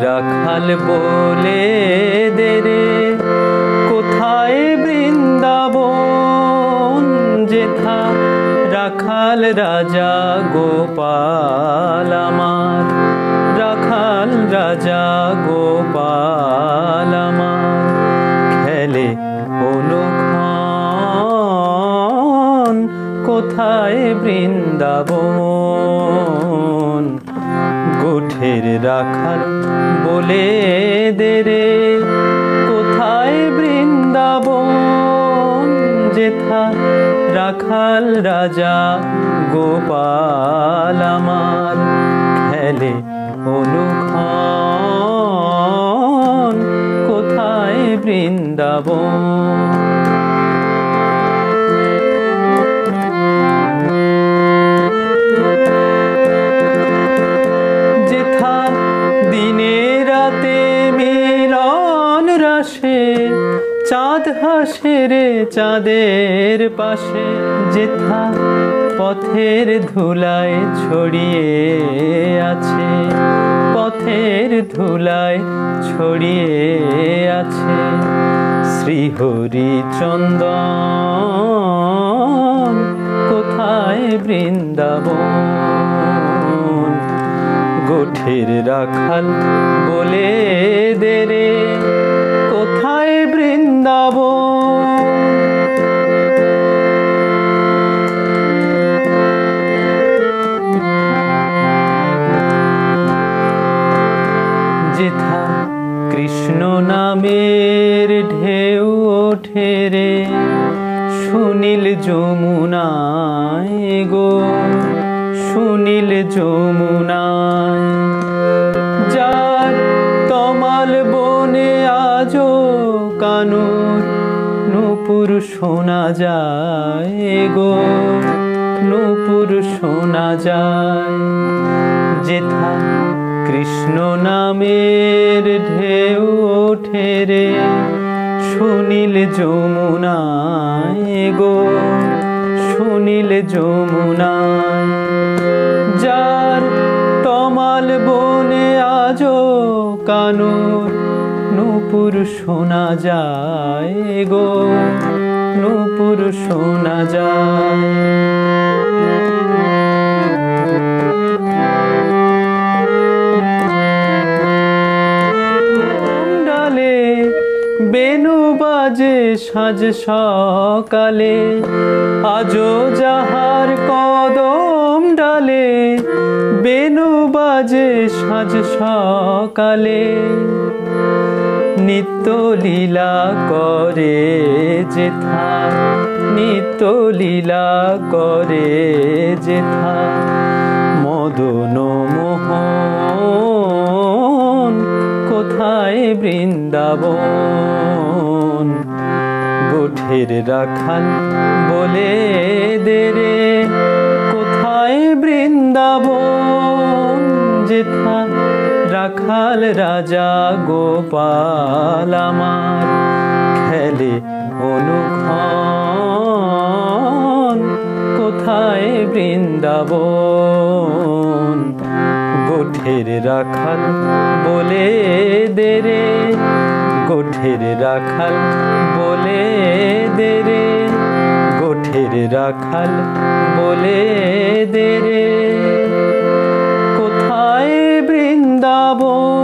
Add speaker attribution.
Speaker 1: রাখাল বলে দে রে কোথায় বৃন্দাবন, যেথা রাখাল রাজা গোপাল আমার, রাখাল রাজা গোপাল আমার খেলে অনুক্ষণ, কোথায় বৃন্দাবন। গোঠের রাখাল বলে দে রে কোথায় বৃন্দাবন, যেথা রাখাল রাজা গোপাল আমার খেলে অনুক্ষণ, কোথায় বৃন্দাবন। যেথা দিনে রাতে মিলন রাশে চাঁদ হাসে রে চাঁদের পাশে, যেথা পথের ধুলায় ছড়িয়ে আছে, পথের ধুলায় ছড়িয়ে আছে শ্রীহরিচন্দন, কোথায় বৃন্দাবন। গোঠের রাখাল বলে দে রে কোথায় বৃন্দাবন। যেথা কৃষ্ণ নামের ঢেউ ওঠে রে সুনীল যমুনায় গো, সুনীল যমুনায়, যার তমাল বনে আজো কানুর নূপুর শোনা যায় গো, নূপুর শোনা যায়। যেথা কৃষ্ণ নামের ঢেউ ওঠে রে সুনীল যমুনায় গো, সুনীল যমুনায়, যার তমাল বনে আজো কানুর নূপুর শোনা যায় গো, নূপুর শোনা যায়। বেনু বাজে সাজ সকালে আজো যাহার কদম ডালে, বেনু বাজে সাজ সকালে নিত্য লীলা করে যেথা, নিত্য লীলা করে যেথা মদন মোহন, কোথায় বৃন্দাবন। গোঠের রাখাল বলে দে রে কোথায় বৃন্দাবন, যেথা রাখাল রাজা গোপাল আমার খেলে অনুক্ষণ, কোথায় বৃন্দাবন। গোঠের রাখাল বলে দে রে গোঠের রাখাল বলে দে রে, গোঠের রাখাল বলে দে রে কোথায় বৃন্দাবন।